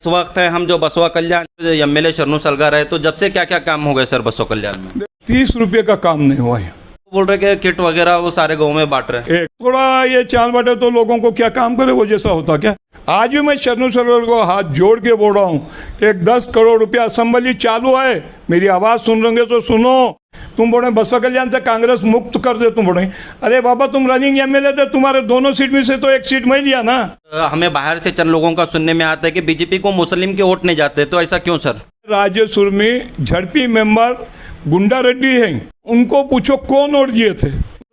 इस वक्त है हम जो बसवा कल्याण एमएलए शरणू सलगर है, तो जब से क्या क्या काम हो गए सर बसवा कल्याण में? 30 रुपये का काम नहीं हुआ है। बोल रहे कि किट वगैरह वो सारे गाँव में बांट रहे हैं। एक थोड़ा ये चाल बाटे तो लोगों को क्या काम करे वो जैसा होता क्या। आज भी मैं शरणू सलगर को हाथ जोड़ के बोल रहा हूँ, एक 10 करोड़ रुपया असेंबली चालू है, मेरी आवाज़ सुन रहे तो सुनो। तुम बोले बसवा कल्याण से कांग्रेस मुक्त कर दे, तुम बोले अरे बाबा तुम रनिंग एमएलए थे, तुम्हारे दोनों सीट में से तो एक सीट मैं लिया ना। हमें बाहर से चंद लोगों का सुनने में आता है कि बीजेपी को मुस्लिम के वोट नहीं जाते, तो ऐसा क्यों सर? राजेश्वर में झड़पी मेंबर गुंडा रेड्डी हैं, उनको पूछो कौन वोट दिए थे।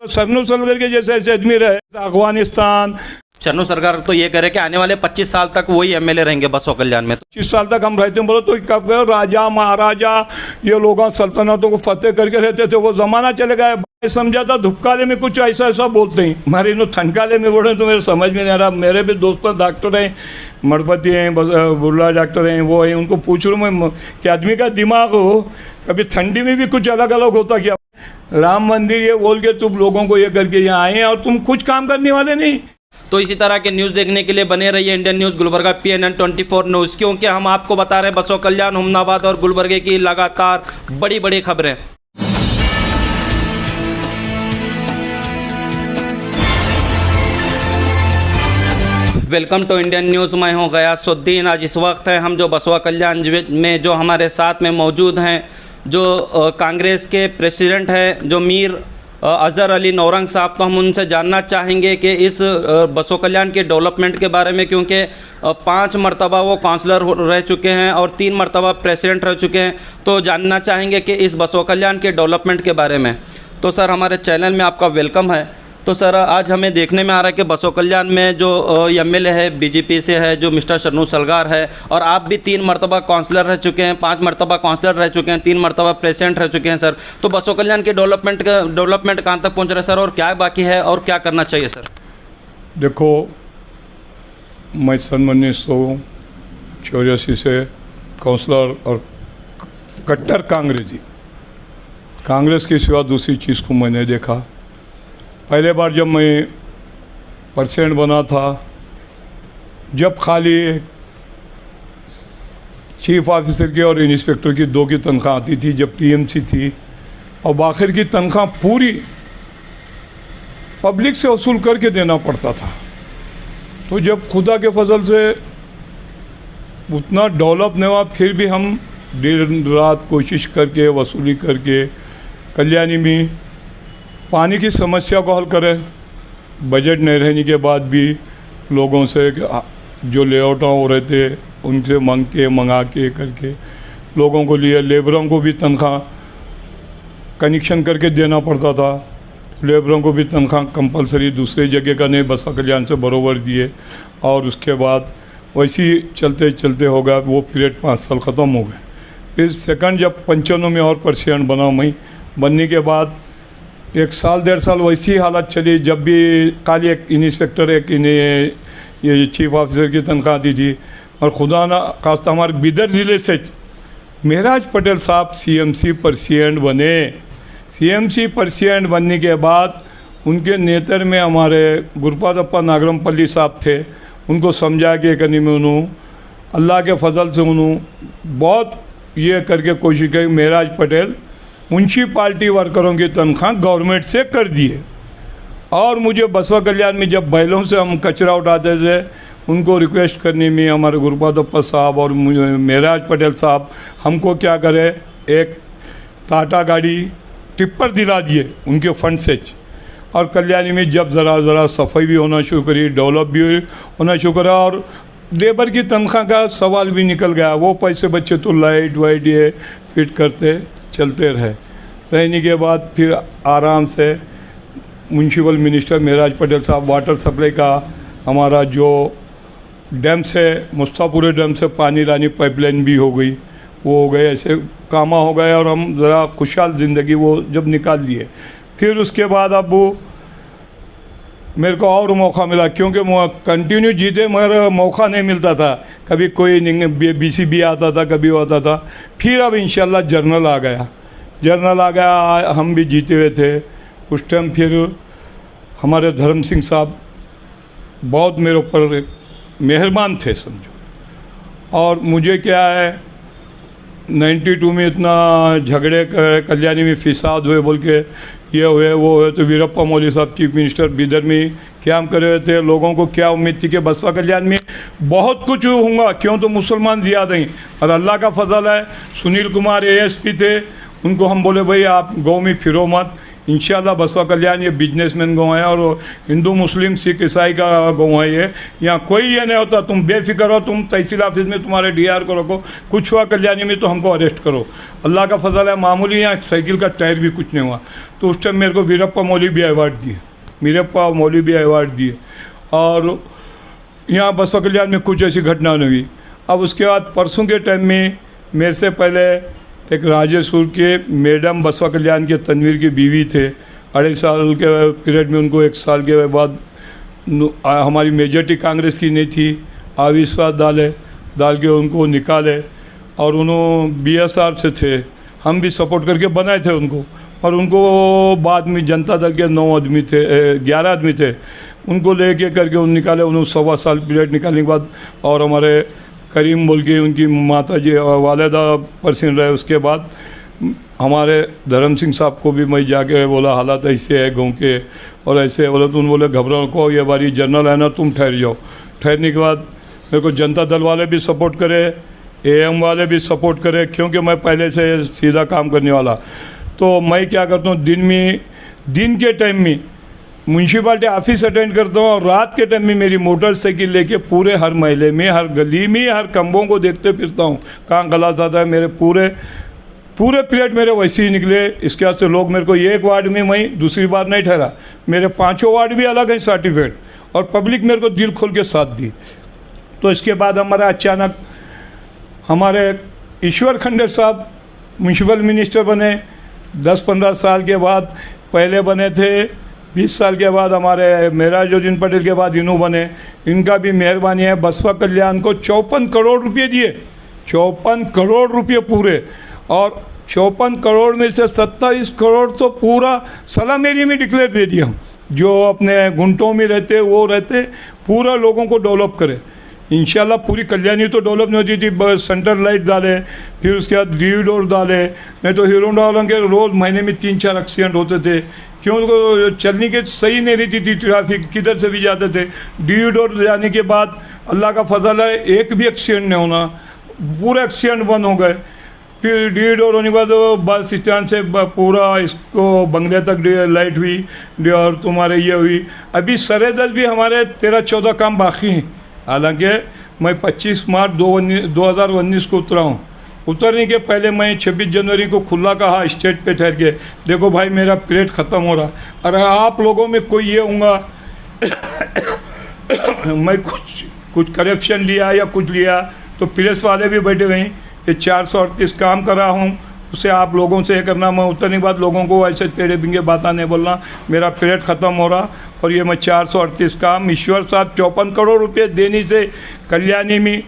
शरणू सलगर के जैसे ऐसे आदमी रहे अफगानिस्तान। शरणू सरकार तो ये करे कि आने वाले 25 साल तक वही एमएलए रहेंगे बसवा कल्याण में। 25 साल तक हम रहते हैं, बोलो तो कब राजा महाराजा ये लोग सल्तनतों को फतेह करके रहते थे, वो जमाना चले गया। समझा था धुपकाले में कुछ ऐसा ऐसा बोलते हैं, हमारे इन ठनकाले में बोले तो मेरे समझ में नहीं आ रहा। मेरे भी दोस्त डॉक्टर हैं, मणपति हैं, बुर्ला डॉक्टर हैं, वो हैं, उनको पूछ रहा हूँ मैं कि आदमी का दिमाग हो कभी ठंडी में भी कुछ अलग अलग होता क्या। राम मंदिर ये बोल के तुम लोगों को ये करके यहाँ आए हैं और तुम कुछ काम करने वाले नहीं। तो इसी तरह के न्यूज़ देखने के लिए बने रहिए Indian news Gulbarga PNN 24 news, क्योंकि हम आपको बता रहे हैं बसवा कल्याण, हुमनाबाद और गुलबर्गे की लगातार बड़ी बड़ी खबरें। वेलकम टू इंडियन न्यूज़, मैं हूं गयासुद्दीन। आज इस वक्त है हम जो बसवा कल्याण में जो हमारे साथ में मौजूद हैं, जो कांग्रेस के प्रेसिडेंट हैं जो मीर अज़हर अली नौरंग साहब, तो हम उनसे जानना चाहेंगे कि इस बसवा कल्याण के डेवलपमेंट के बारे में, क्योंकि 5 मरतबा वो काउंसलर रह चुके हैं और 3 मरतबा प्रेसिडेंट रह चुके हैं, तो जानना चाहेंगे कि इस बसवा कल्याण के डेवलपमेंट के बारे में। तो सर हमारे चैनल में आपका वेलकम है। तो सर आज हमें देखने में आ रहा है कि बसवा कल्याण में जो एमएलए है बीजेपी से है, जो मिस्टर शरणू सलगर है, और आप भी 3 मरतबा काउंसलर रह चुके हैं, 5 मरतबा काउंसलर रह चुके हैं, 3 मरतबा प्रेसिडेंट रह चुके हैं सर। तो बसवा कल्याण के डेवलपमेंट कहाँ तक पहुँच रहा है सर, और क्या बाकी है और क्या करना चाहिए सर? देखो, मैं सन 1984 से काउंसलर और कट्टर कांग्रेस के सिवा दूसरी चीज़ को मैंने देखा। पहले बार जब मैं प्रेसिडेंट बना था, जब खाली चीफ ऑफिसर की और इंस्पेक्टर की 2 की तनख्वाह आती थी, जब टीएमसी थी, और बाखिर की तनख्वाह पूरी पब्लिक से वसूल करके देना पड़ता था। तो जब खुदा के फजल से उतना डेवलप नहीं हुआ, फिर भी हम दिन रात कोशिश करके वसूली करके कल्याणी में पानी की समस्या को हल करें। बजट नहीं रहने के बाद भी लोगों से जो लेआउट हो रहे थे उनसे मंगा के करके लोगों को लिए, लेबरों को भी तनख्वाह कनेक्शन करके देना पड़ता था। लेबरों को भी तनख्वाह कंपलसरी दूसरी जगह का नहीं, बसवा कल्याण से बरोबर दिए। और उसके बाद वैसे ही चलते चलते हो गया, वो पीरियड 5 साल ख़त्म हो गए। फिर सेकंड जब 95 में और प्रेसिडेंट बना मैं, बनने के बाद 1 साल 1.5 साल वैसी हालत चली, जब भी खाली एक इंस्पेक्टर एक ये चीफ ऑफिसर की तनख्वाह दी थी। और खुदा ना खास्ता हमारे बिदर ज़िले से महराज पटेल साहब CMC प्रेसिडेंट बने। CMC प्रेसिडेंट बनने के बाद उनके नेतृत्व में हमारे गुरुपादप्पा नागरमपल्ली साहब थे, उनको समझा के करने में उन्होंने अल्लाह के फजल से उन्होंने बहुत ये करके कोशिश की। महराज पटेल म्यूनसिपाल्टी वर्करों की तनख्वाह गवर्नमेंट से कर दिए। और मुझे बसवा कल्याण में जब बैलों से हम कचरा उठाते थे, उनको रिक्वेस्ट करने में हमारे गुरुपादप्पा साहब और महराज पटेल साहब हमको क्या करे, एक टाटा गाड़ी टिप्पर दिला दिए उनके फंड से। और कल्याणी में जब ज़रा सफाई भी होना शुरू करी, डेवलप भी होना शुरू करा, और लेबर की तनख्वाह का सवाल भी निकल गया। वो पैसे बच्चे तो लाइट वाइट ये फिट करते चलते रहने के बाद फिर आराम से म्यूनसिपल मिनिस्टर महराज पटेल साहब, वाटर सप्लाई का हमारा जो डैम से मुस्तापुरे डैम से पानी लानी पाइपलाइन भी हो गई, वो हो गए, ऐसे कामा हो गए। और हम ज़रा खुशहाल ज़िंदगी वो जब निकाल लिए, फिर उसके बाद अब वो मेरे को और मौका मिला, क्योंकि कंटिन्यू जीते मगर मौका नहीं मिलता था। कभी कोई BCB आता था, कभी वो आता था। फिर अब इंशाल्लाह जर्नल आ गया, हम भी जीते हुए थे उस टाइम। फिर हमारे धर्म सिंह साहब बहुत मेरे ऊपर मेहरबान थे समझो, और मुझे क्या है 92 में इतना झगड़े कल्याणी में फिसाद हुए बोल के ये हुए वो हुए, तो वीरप्पा मोइली साहब चीफ मिनिस्टर बीदर में क्या हम कर रहे थे, लोगों को क्या उम्मीद थी कि बसपा कल्याण में बहुत कुछ होगा, क्यों तो मुसलमान ज़्यादा ही, और अल्लाह का फजल है सुनील कुमार ASP थे, उनको हम बोले भाई आप गाँव में फिरो मत, इंशाल्लाह बसपा कल्याण ये बिजनेसमैन गाँव है और हिंदू मुस्लिम सिख ईसाई का गाँव है ये, यहाँ कोई ये नहीं होता, तुम बेफिक्र हो, तुम तहसील ऑफिस में तुम्हारे DR को रखो, कुछ हुआ कल्याणी में तो हमको अरेस्ट करो, अल्लाह का फजल है मामूली यहाँ साइकिल का टायर भी कुछ नहीं हुआ। तो उस टाइम मेरे को वीरप्पा मोइली भी अवार्ड दिए, वीरप्पा मोइली भी अवार्ड दिए, और यहाँ बसपा कल्याण में कुछ ऐसी घटना नहीं हुई। अब उसके बाद परसों के टाइम में मेरे से पहले एक राजेशपुर के मैडम बसपा कल्याण के तनवीर की बीवी थे, 2.5 साल के पीरियड में उनको 1 साल के बाद हमारी मेजॉरिटी कांग्रेस की नहीं थी, अविश्वास डाल के उनको निकाले, और उन्होंने BSR से थे, हम भी सपोर्ट करके बनाए थे उनको, और उनको बाद में जनता दल के 9 आदमी थे 11 आदमी थे, उनको लेके करके उन निकाले, उन्होंने 1.25 साल पीरियड निकालने के बाद, और हमारे करीम बोल के उनकी माता जी वालिदा पर्सन रहे, उसके बाद हमारे धर्म सिंह साहब को भी मैं जाके बोला हालात ऐसे है गाँव के और ऐसे है, बोला तो उन्होंने बोले घबराओ को ये बारी जनरल है ना, तुम ठहर जाओ। ठहरने के बाद मेरे को जनता दल वाले भी सपोर्ट करे, AM वाले भी सपोर्ट करे, क्योंकि मैं पहले से सीधा काम करने वाला। तो मैं क्या करता हूँ दिन के टाइम में म्यूनसिपाल्टी ऑफिस अटेंड करता हूँ, और रात के टाइम में मेरी मोटरसाइकिल लेके पूरे हर महल्ले में, हर गली में, हर कम्बों को देखते फिरता हूँ कहाँ गलत आता है। मेरे पूरे पीरियड मेरे वैसे ही निकले। इसके बाद से लोग मेरे को एक वार्ड में मैं दूसरी बार नहीं ठहरा, मेरे 5 वार्ड भी अलग हैं सर्टिफिकेट, और पब्लिक मेरे को दिल खोल के साथ दी। तो इसके बाद हमारा अचानक हमारे ईश्वर खंडे साहब म्यूनसिपल मिनिस्टर बने 10-15 साल के बाद, पहले बने थे 20 साल के बाद हमारे मेहराजुद्दीन पटेल के बाद इन्हों बने। इनका भी मेहरबानी है, बसपा कल्याण को 54 करोड़ रुपये दिए, 54 करोड़ रुपये पूरे, और 54 करोड़ में से 27 करोड़ तो पूरा सलाम एरिया में डिक्लेयर दे दिया हम, जो अपने घुंटों में रहते वो रहते, पूरा लोगों को डेवलप करे। इंशाल्लाह पूरी कल्याणी तो डेवलप नहीं होती थी, बस सेंटर लाइट डाले, फिर उसके बाद डोर डाले, नहीं तो हीरो होंडा के रोज़ महीने में 3-4 एक्सीडेंट होते थे, क्यों चलने के सही नहीं रहती थी, ट्रैफिक किधर से भी जाते थे। डोर जाने के बाद अल्लाह का फजल है एक भी एक्सीडेंट नहीं होना, पूरे एक्सीडेंट बंद हो गए। फिर डोर होने के बाद बस स्टैंड से पूरा इसको बंगले तक लाइट हुई, और तुम्हारे ये हुई। अभी सरेदस भी हमारे 13-14 काम बाकी हैं, हालांकि मैं 25 मार्च 2019 को उतरा हूँ। उतरने के पहले मैं 26 जनवरी को खुला कहा स्टेज पे ठहर के, देखो भाई मेरा पीरियड ख़त्म हो रहा, अरे आप लोगों में कोई ये होगा मैं कुछ करप्शन लिया या कुछ लिया, तो प्रेस वाले भी बैठे गए, ये 438 काम कर रहा हूँ, उसे आप लोगों से ये करना। मैं उतरने के बाद लोगों को ऐसे तेरे बिंगे बातें नहीं बोलना, मेरा पीरियड ख़त्म हो रहा, और ये मैं 438 काम, ईश्वर साहब 54 करोड़ रुपए देने से कल्याणी में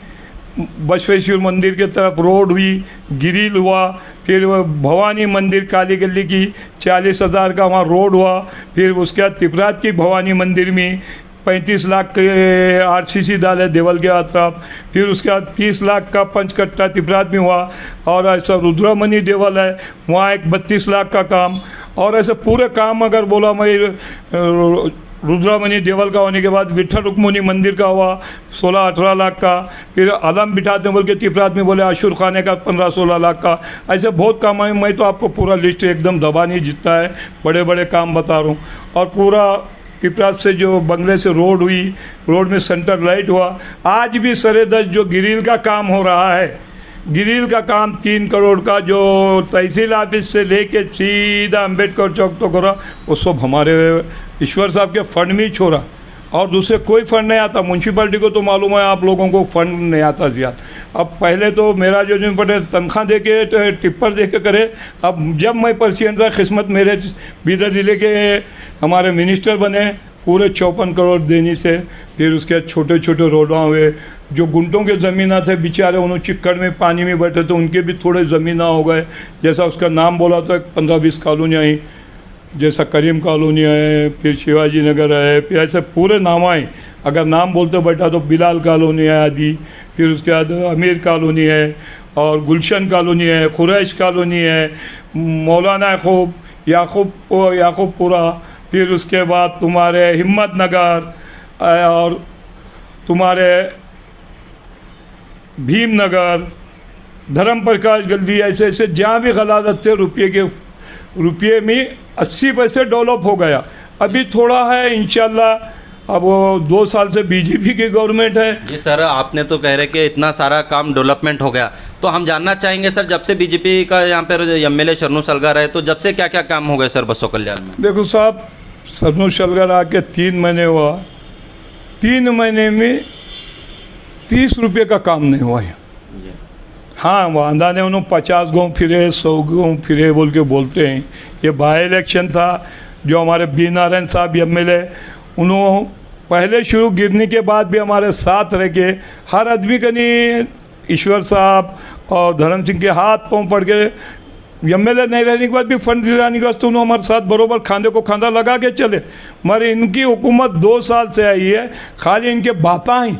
बसवेश्वर मंदिर के तरफ रोड हुई, ग्रिल हुआ, फिर भवानी मंदिर काली गली की 40,000 का वहाँ रोड हुआ, फिर उसके बाद तिपरात की भवानी मंदिर में 35 लाख के RCC डाले देवल के अतराफ, फिर उसके बाद 30 लाख का पंचकट्टा तिपरात में हुआ, और ऐसा रुद्रमणि देवल है वहाँ एक 32 लाख का काम, और ऐसे पूरे काम अगर बोला मैं रुद्रमणि देवल का होने के बाद विठल रुक्मिणी मंदिर का हुआ 16-18 लाख का, फिर आलम बिठाते बोल के तिपरात में बोले आशुर खाने का 15-16 लाख का, ऐसे बहुत काम है। मैं तो आपको पूरा लिस्ट एकदम दबा नहीं जितना है, बड़े बड़े काम बता रहा हूँ। और पूरा तिपरात से जो बंगले से रोड हुई, रोड में सेंटर लाइट हुआ, आज भी सरेदस जो ग्रिल का काम हो रहा है, ग्रिल का काम 3 करोड़ का जो तहसील ऑफिस से लेके सीधा अम्बेडकर चौक तो करा, वो सब हमारे ईश्वर साहब के फंड में ही छोड़ा, और दूसरे कोई फंड नहीं आता। म्यूनसिपैलिटी को तो मालूम है आप लोगों को फंड नहीं आता ज़्यादा। अब पहले तो मेरा जो पटेल तनख्वाह दे के टिप्पर दे के करे, अब जब मैं प्रेसिडेंट था किस्मत मेरे बीदर ज़िले के हमारे मिनिस्टर बने, पूरे 54 करोड़ देने से, फिर उसके छोटे छोटे रोडों हुए, जो गुंटों के ज़मीना थे बेचारे उन्होंने चिक्कड़ में पानी में बैठे थे, उनके भी थोड़े ज़मीना हो गए। जैसा उसका नाम बोला तो 15-20 कॉलोनियाँ आई, जैसा करीम कॉलोनी है, फिर शिवाजी नगर है, फिर ऐसे पूरे नाम आए, अगर नाम बोलते बैठा तो बिलाल कॉलोनी है आदि, फिर उसके बाद अमीर कॉलोनी है और गुलशन कॉलोनी है, कुरैश कॉलोनी है, मौलाना याकूबपुरा, फिर उसके बाद तुम्हारे हिम्मत नगर और तुम्हारे भीम नगर, धर्म प्रकाश गली, ऐसे ऐसे जहाँ भी गलादत थे रुपये में 80 पैसे डेवलप हो गया। अभी थोड़ा है इंशाल्लाह, अब वो 2 साल से बीजेपी की गवर्नमेंट है। जी सर, आपने तो कह रहे कि इतना सारा काम डेवलपमेंट हो गया, तो हम जानना चाहेंगे सर, जब से बीजेपी का यहाँ पर एमएलए शरणू सलगर है, तो जब से क्या क्या काम हो गए सर बसवा कल्याण में? देखो साहब, शरणू सलगर आके 3 महीने हुआ, 3 महीने में 30 रुपये का काम नहीं हुआ यहाँ। हाँ, वांदा ने उन्होंने 50 गाँव फिरे, 100 गाँव फिरे बोल के बोलते हैं। ये बाई इलेक्शन था, जो हमारे बी नारायण साहब एमएलए, उन्होंने पहले शुरू गिरने के बाद भी हमारे साथ रह के हर आदमी का नहीं, ईश्वर साहब और धर्म सिंह के हाथ पाँव पड़ के एमएलए नहीं रहने के बाद भी फंड दिलाने के वास्ते उन्होंने हमारे साथ बरोबर खांदे को खांदा लगा के चले। मगर इनकी हुकूमत 2 साल से आई है, खाली इनके बातें ही,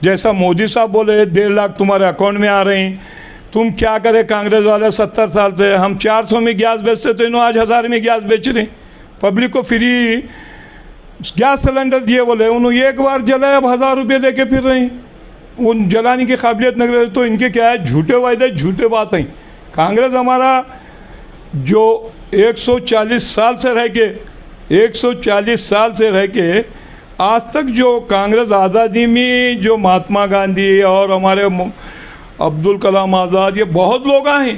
जैसा मोदी साहब बोले 1.5 लाख तुम्हारे अकाउंट में आ रहे हैं, तुम क्या करें कांग्रेस वाले 70 साल से, हम 400 में गैस बेचते तो इन्होंने आज 1000 में गैस बेच रहे, पब्लिक को फ्री गैस सिलेंडर दिए बोले, उन्होंने एक बार जलाए, अब 1000 रुपये लेके फिर रहे हैं, उन जलाने की काबिलियत नहीं रहे। तो इनके क्या है, झूठे वायदे, झूठे बात हैं। कांग्रेस हमारा जो 140 साल से रह के 140 साल से रह के आज तक जो कांग्रेस आज़ादी में जो महात्मा गांधी और हमारे अब्दुल कलाम आज़ाद, ये बहुत लोग आए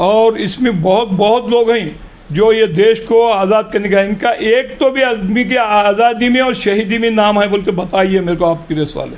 और इसमें बहुत लोग हैं जो ये देश को आज़ाद करने का, इनका एक तो भी आदमी की आज़ादी में और शहीदी में नाम है बोल के बताइए मेरे को आप प्रेस वाले।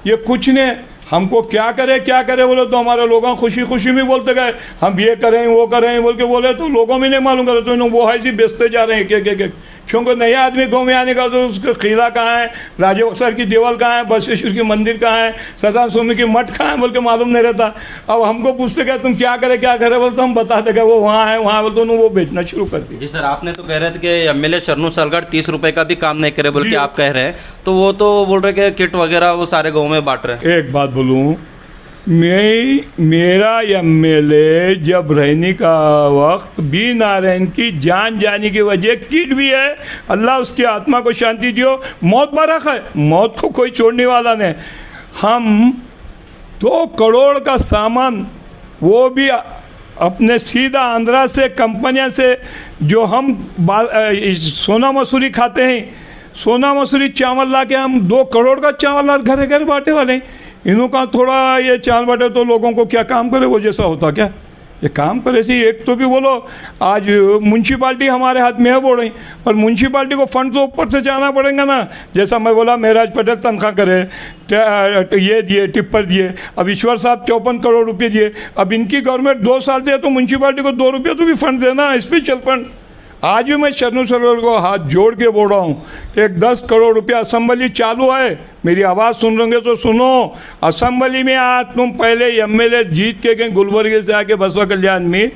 ये कुछ नहीं, हमको क्या करे बोले तो हमारे लोग खुशी में बोलते गए हम ये करें वो करें बोल के बोले, तो लोगों में नहीं मालूम करे, तो इन्होंने वो है बेचते जा रहे हैं एक क्योंकि नया आदमी गाँव में आने का, तो उसका किला कहाँ है, राजा बक्सर की देवल कहाँ है, बसवेश्वर की मंदिर कहाँ है, सदा स्वामी की मठ कहाँ है बोल के मालूम नहीं रहता। अब हमको पूछते गए तुम क्या करे बोलते हम बताते गए वो वहाँ है बोलते उन्होंने वो बेचना शुरू कर दिया। जी सर, आपने तो कह रहे थे कि एमएलए शरणू सलगर 30 रुपये का भी काम नहीं करे बोल के आप कह रहे हैं, तो वो तो बोल रहे कि किट वगैरह वो सारे गाँव में बांट रहे हैं। एक बात बोलूँ, मेरा एमएलए जब रहने का वक्त बी नारायण की जान जाने की वजह किट भी है, अल्लाह उसकी आत्मा को शांति दियो, मौत बरक है, मौत को कोई छोड़ने वाला नहीं। हम 2 करोड़ का सामान वो भी अपने सीधा आंध्रा से कंपनियां से, जो हम सोना मसूरी खाते हैं, सोना मसूरी चावल ला के हम 2 करोड़ का चावल ला घर घर बांटे वाले हैं। इन्हों का थोड़ा ये चावल बांटे तो लोगों को क्या काम करे, वो जैसा होता क्या ये काम करे सी। एक तो भी बोलो आज म्यूनसिपाल्टी हमारे हाथ में है बोल रही, और म्यूनसिपाल्टी को फंड तो ऊपर से जाना पड़ेगा ना। जैसा मैं बोला महराज पटेल तनख्वाह करे, ये दिए टिप्पर दिए, अब ईश्वर साहब 54 करोड़ रुपये दिए, अब इनकी गवर्नमेंट 2 साल से है तो म्यूनसिपाल्टी को 2 रुपये तो भी फंड देना, स्पेशल फंड। आज भी मैं शरणू सलगर को हाथ जोड़ के बोल रहा हूँ, एक 10 करोड़ रुपया असेंबली चालू है, मेरी आवाज़ सुन रहे तो सुनो। असेंबली में आज तुम पहले एमएलए जीत के गए गुलबर्गे से आके बसवा कल्याण में,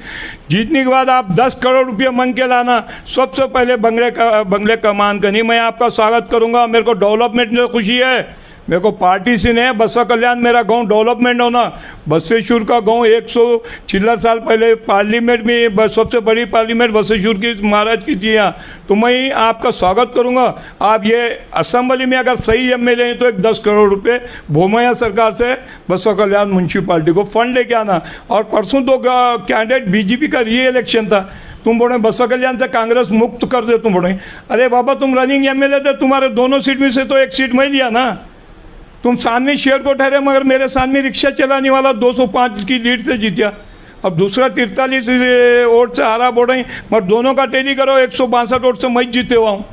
जीतने के बाद आप 10 करोड़ रुपया मांग के लाना, सबसे पहले बंगले कमान करनी, मैं आपका स्वागत करूँगा। मेरे को डेवलपमेंट में खुशी है, मेरे को पार्टी से नहीं, बसवा कल्याण मेरा गांव डेवलपमेंट होना। बसवेश्वर का गांव 100 चिल्लर साल पहले पार्लियामेंट में सबसे बड़ी पार्लियामेंट बसवेश्वर की महाराज की थी यहाँ, तो मैं आपका स्वागत करूंगा। आप ये असेंबली में अगर सही एमएलए हैं तो एक 10 करोड़ रुपए भूमैया सरकार से बसवा कल्याण म्यूनसिपाल्टी को फंड लेके आना। और परसों तो कैंडिडेट बीजेपी का री इलेक्शन था, तुम बोले बसवा कल्याण से कांग्रेस मुक्त कर दे, तुम बोले अरे बाबा तुम रनिंग एमएलए थे, तुम्हारे दोनों सीट में से तो एक सीट मैं दिया ना, तुम सामने शेयर को ठहरे, मगर मेरे सामने रिक्शा चलाने वाला 205 की लीड से जीता, अब दूसरा 43 वोट से हारा बोल रही, मगर दोनों का टेली करो 162 वोट से मैं जीते हुआ हूँ।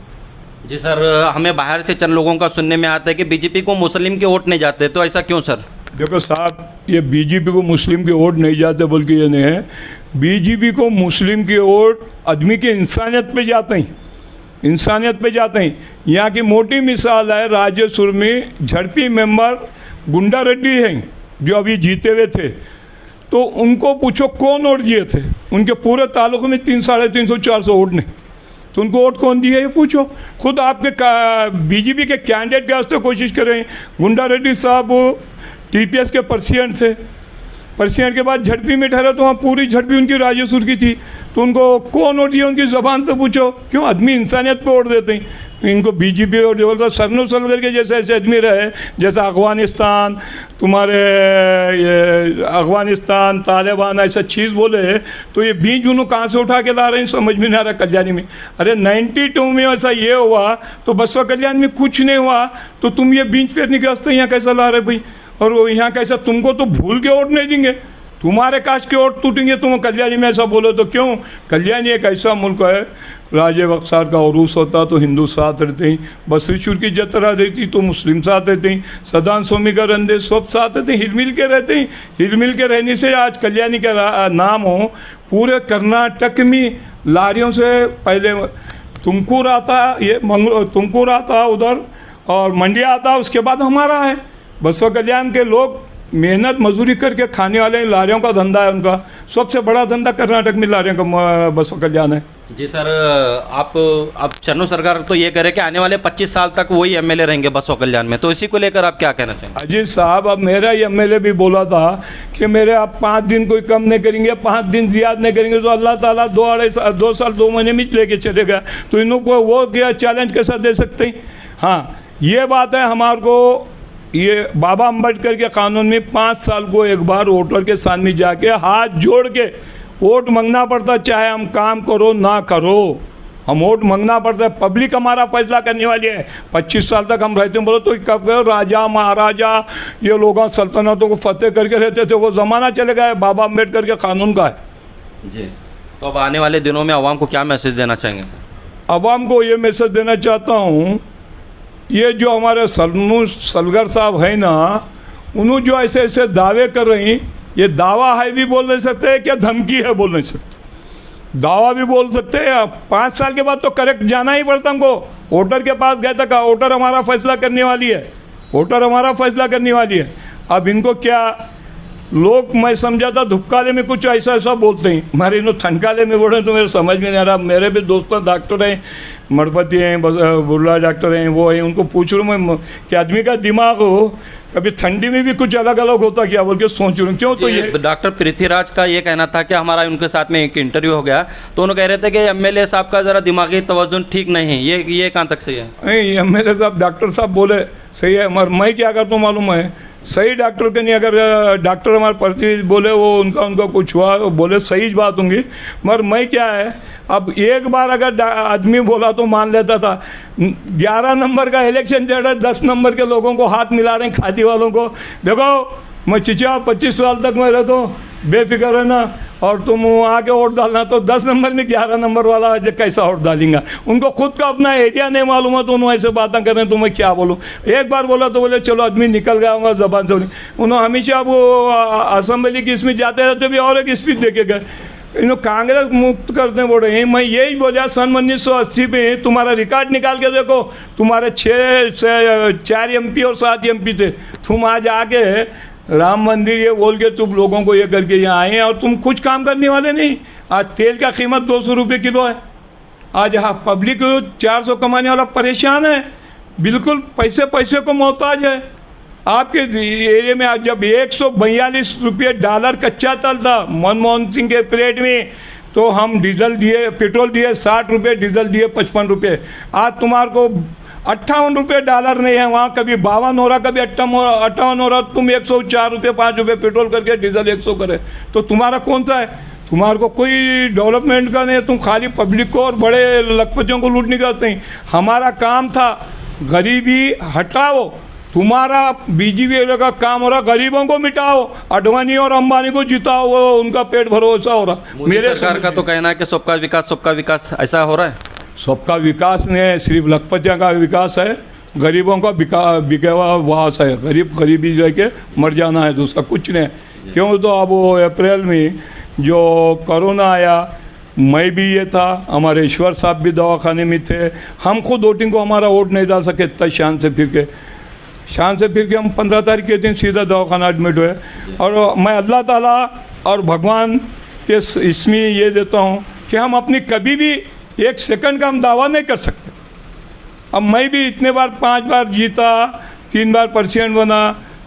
जी सर, हमें बाहर से चंद लोगों का सुनने में आता है कि बीजेपी को मुस्लिम के वोट नहीं जाते, तो ऐसा क्यों सर? देखो साहब, ये बीजेपी को मुस्लिम के वोट नहीं जाते बल्कि ये नहीं है, बीजेपी को मुस्लिम के वोट आदमी के इंसानियत पे जाते हैं, इंसानियत पे जाते हैं। यहाँ की मोटी मिसाल है, राजेसुर में झड़पी मेंबर गुंडा रेड्डी हैं जो अभी जीते हुए थे, तो उनको पूछो कौन वोट दिए थे, उनके पूरे तालुक में 300, 350, 400 वोट नहीं, तो उनको वोट कौन दिया ये पूछो। खुद आपके बीजेपी के कैंडिडेट के वास्ते कोशिश कर रहे हैं। गुंडा रेड्डी साहब टीपीएस के प्रेसिडेंट से, प्रेसिडेंट के बाद झड़पी में ठहरा तो वहाँ पूरी झड़पी उनकी राजसूर की थी, तो उनको कौन वोट दिया उनकी ज़बान से पूछो। क्यों आदमी इंसानियत पे वोट देते हैं, इनको बीजेपी और जो सरनो सलगर के जैसे ऐसे आदमी रहे, जैसा अफगानिस्तान तुम्हारे ये अफगानिस्तान तालिबान ऐसा चीज़ बोले, तो ये बीज उन्होंने कहाँ से उठा के ला रहे हैं समझ में नहीं आ रहा। कल्याणी में अरे 92 में ऐसा ये हुआ तो बसवा कल्याण में कुछ नहीं हुआ, तो तुम ये बीज फेरने के वास्ते यहाँ कैसा ला रहे भाई। और वो यहाँ कैसा, तुमको तो भूल के वोट नहीं देंगे, तुम्हारे कास्ट के वोट टूटेंगे तुम कल्याणी में ऐसा बोलो तो। क्यों, कल्याणी एक ऐसा मुल्क है, राजे बख्सार का उरूस होता तो हिंदू साथ रहते हैं, बसवेश्वर की जतरा रहती तो मुस्लिम साथ रहते हैं, सदान स्वामी का रंदे सब साथ रहते हैं, हिलमिल के रहते हैं। हिलमिल के रहने से आज कल्याणी का नाम हो। पूरे कर्नाटक में लारियों से पहले तुमकुर आता, ये तुमकुर आता उधर और मंडिया आता, उसके बाद हमारा है। बसवा कल्याण के लोग मेहनत मजदूरी करके खाने वाले, लारियों का धंधा है उनका, सबसे बड़ा धंधा कर्नाटक में लारियों का बसवा कल्याण है। जी सर, आप चन्नू सरकार तो ये कह रहे हैं कि आने वाले 25 साल तक वही एमएलए रहेंगे बसवा कल्याण में, तो इसी को लेकर आप क्या कहना चाहेंगे? अजीत साहब, अब मेरा एमएलए भी बोला था कि मेरे आप 5 दिन कोई कम नहीं करेंगे, 5 दिन ज़्यादा नहीं करेंगे तो अल्लाह ताला 2 साल 2 महीने में लेके चलेगा। तो इनको वो क्या चैलेंज कैसा दे सकते हैं। हाँ, ये बात है हमारे को, ये बाबा अम्बेडकर के कानून में 5 साल को एक बार वोटर के सामने जाके हाथ जोड़ के वोट मांगना पड़ता, चाहे हम काम करो ना करो, हम वोट मांगना पड़ता है। पब्लिक हमारा फैसला करने वाली है। 25 साल तक हम रहते हैं, बोलो तो कब राजा महाराजा ये लोग सल्तनतों को फतेह करके रहते थे, वो ज़माना चले गया है, बाबा अम्बेडकर के कानून का है। जी, तो अब आने वाले दिनों में आवाम को क्या मैसेज देना चाहेंगे सर? आवाम को ये मैसेज देना चाहता हूँ, ये जो हमारे सरनू सलगर साहब हैं ना, उन्होंने जो ऐसे ऐसे दावे कर रही, ये दावा है भी बोल नहीं सकते, क्या धमकी है बोल नहीं सकते। दावा भी बोल सकते हैं, 5 साल के बाद तो करेक्ट जाना ही पड़ता हमको। वोटर के पास गए था, वोटर हमारा फैसला करने वाली है, वोटर हमारा फैसला करने वाली है। अब इनको क्या लोग, मैं समझा था धुपकाले में कुछ ऐसा ऐसा बोलते हैं, हमारे इन्हों ठनकाले में बोले तो मेरे समझ में नहीं आ रहा। मेरे भी दोस्त डॉक्टर हैं, मणपति हैं, बुर्ला डॉक्टर हैं, वो हैं, उनको पूछ रहा हूँ मैं कि आदमी का दिमाग हो कभी ठंडी में भी कुछ अलग अलग होता क्या बोल के सोच रहा हूँ। क्यों, तो ये डॉक्टर पृथ्वीराज का ये कहना था कि हमारा उनके साथ में एक इंटरव्यू हो गया, तो उन्होंने कह रहे थे कि एमएलए साहब का ज़रा दिमागी तवज्जुन ठीक नहीं है। ये कहाँ तक सही है? नहीं, एमएलए साहब डॉक्टर साहब बोले सही है, मगर मैं क्या करता हूँ मालूम है, सही डॉक्टर के नहीं, अगर डॉक्टर हमारे प्रति बोले वो उनका कुछ हुआ तो बोले सही बात होंगी, मगर मैं क्या है, अब एक बार अगर आदमी बोला तो मान लेता था। 11 नंबर का इलेक्शन चल रहा है, 10 नंबर के लोगों को हाथ मिला रहे हैं, खादी वालों को। देखो मैं चिचा 25 साल तक मैं रहता हूँ, बेफिक्र रहना, और तुम आके वोट डालना, तो 10 नंबर में 11 नंबर वाला कैसा वोट डालेंगे। उनको खुद का अपना एरिया नहीं मालूम है, तो उन्होंने ऐसे बातें कर रहे हैं, तो मैं क्या बोलूँ। एक बार बोला तो बोले चलो आदमी निकल गया होगा जबान से। उन्होंने हमेशा वो असेंबली की इसमें जाते रहते भी और एक स्पीच देके गए, इन्होंने कांग्रेस मुक्त करते बोल रहे हैं। मैं यही बोला सन 1980 में तुम्हारा रिकॉर्ड निकाल के देखो, तुम्हारे 4 MP और 7 MP थे, तुम आज आके राम मंदिर ये बोल के तुम लोगों को ये करके यहाँ आए हैं, और तुम कुछ काम करने वाले नहीं। आज तेल का कीमत 200 रुपये किलो है। आज हाँ पब्लिक 400 कमाने वाला परेशान है, बिल्कुल पैसे को मोहताज है। आपके एरिया में आज जब 142 रुपये डॉलर कच्चा तेल था मनमोहन सिंह के पीरियड में, तो हम डीजल दिए, पेट्रोल दिए 60 रुपये, डीजल दिए 55 रुपये। आज तुम्हारे को 58 रुपये डॉलर नहीं है, वहाँ कभी 52 हो रहा, कभी 58 हो रहा, तुम 104 रुपये 5 रुपये पेट्रोल करके डीजल 100 करे, तो तुम्हारा कौन सा है? तुम्हारे को कोई डेवलपमेंट का नहीं है, तुम खाली पब्लिक को और बड़े लखपतियों को लूट निकालते हैं। हमारा काम था गरीबी हटाओ, तुम्हारा बीजेपी का काम हो रहा गरीबों को मिटाओ, अडवाणी और अंबानी को जिताओ, वो उनका पेट भरो, ऐसा हो रहा। मेरे सरकार का तो कहना है कि सबका विकास ऐसा हो रहा है। सबका विकास नहीं, सिर्फ लखपतियों का विकास है, गरीबों का बिका हुआ वास है। गरीबी जाके मर जाना है, दूसरा कुछ नहीं। क्यों, तो अब वो अप्रैल में जो कोरोना आया, मैं भी ये था, हमारे ईश्वर साहब भी दवाखाने में थे, हम खुद वोटिंग को हमारा वोट नहीं डाल सके इतना शान से फिर के हम 15 तारीख के दिन सीधा दवाखाना एडमिट हुए। और मैं अल्लाह ताला और भगवान के इसमें ये देता हूँ कि हम अपनी कभी भी एक सेकंड का हम दावा नहीं कर सकते। अब मैं भी इतने बार 5 बार जीता, 3 बार प्रेसिडेंट बना,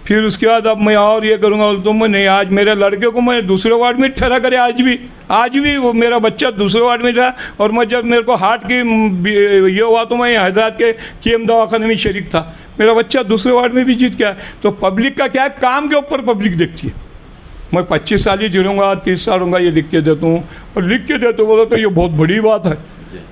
फिर उसके बाद अब मैं और ये करूँगा तो मैं नहीं। आज मेरे लड़के को मैं दूसरे वार्ड में ठहरा करे, आज भी वो मेरा बच्चा दूसरे वार्ड में था। और मैं जब मेरे को हार्ट की ये हुआ तो मैं हैदराबाद के KM दवाखाने में शरीक था। मेरा बच्चा दूसरे वार्ड में भी जीत गया। तो पब्लिक का क्या है, काम के ऊपर पब्लिक देखती है। मैं 25 साल ही जीऊँगा, 30 साल होगा, ये लिख के देता हूँ। और लिख के देते बोलो तो ये बहुत बड़ी बात है।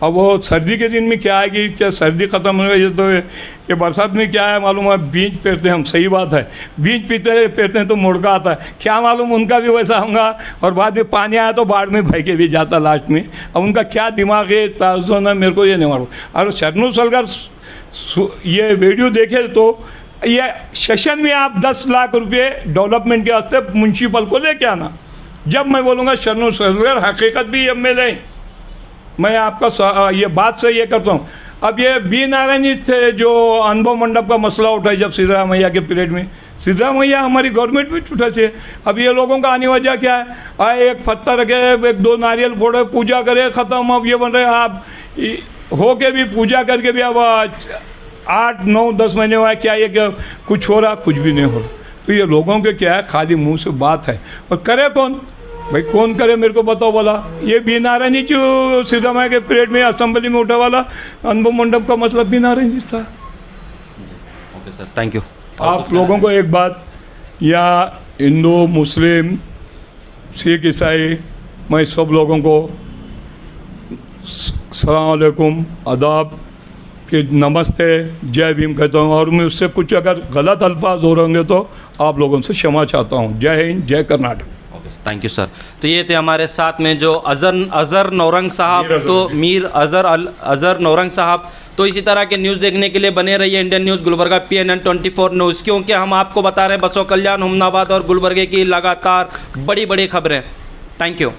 अब वो सर्दी के दिन में क्या आएगी, क्या सर्दी ख़त्म हो गई तो ये बरसात में क्या है मालूम है, बीज पेरते हैं हम, सही बात है, बीज पेरते हैं तो मुड़का आता है। क्या मालूम उनका भी वैसा होगा और बाद में पानी आया तो बाढ़ में बह के भी जाता लास्ट में। अब उनका क्या दिमाग है, ताज़ुन है, मेरे को ये नहीं मालूम। और शरणू सलगर ये वीडियो देखे तो ये सेशन में आप 10 लाख रुपये डेवलपमेंट के वास्ते म्यूनसिपल को लेके आना। जब मैं बोलूँगा शरणू सलगर हकीकत भी MLA, मैं आपका ये बात से ये करता हूँ। अब ये बी नारायण जी थे जो अनुभव मंडप का मसला उठाए जब सिद्धरामैया के पीरियड में, सिद्धरामैया हमारी गवर्नमेंट में उठा थे। अब ये लोगों का आने वजह क्या है, आए एक पत्थर रखे, एक 2 नारियल फोड़े, पूजा करे, ख़त्म। अब ये बन रहे आप हो के भी पूजा करके भी अब 8, 9, 10 महीने हुआ, क्या ये क्या कुछ हो रहा, कुछ भी नहीं हो रहा। तो ये लोगों के क्या है, खाली मुँह से बात है और करे कौन भाई, कौन करे मेरे को बताओ बोला। ये बी नारायण जी जो सिद्धरामैया के पीरियड में असेंबली में उठा वाला अनुभव मंडप का मतलब बी नारायण जी था। Okay sir, thank you. आप लोगों को एक बात, या हिंदू, मुस्लिम, सिख, ईसाई, मैं सब लोगों को अस्सलाम वालेकुम, आदाब, फिर नमस्ते, जय भीम कहता हूँ। और मैं उससे कुछ अगर गलत अल्फाज हो रहे होंगे तो आप लोगों से क्षमा चाहता हूँ। जय हिंद, जय कर्नाटक। Thank you sir. तो ये थे हमारे साथ में जो अजहर नौरंग साहब, तो मीर अजहर नौरंग साहब। तो इसी तरह के न्यूज़ देखने के लिए बने रहिए Indian news Gulbarga PNN 24 news, क्योंकि हम आपको बता रहे हैं बसवा कल्याण, हुमनाबाद और गुलबर्गे की लगातार बड़ी खबरें। Thank you.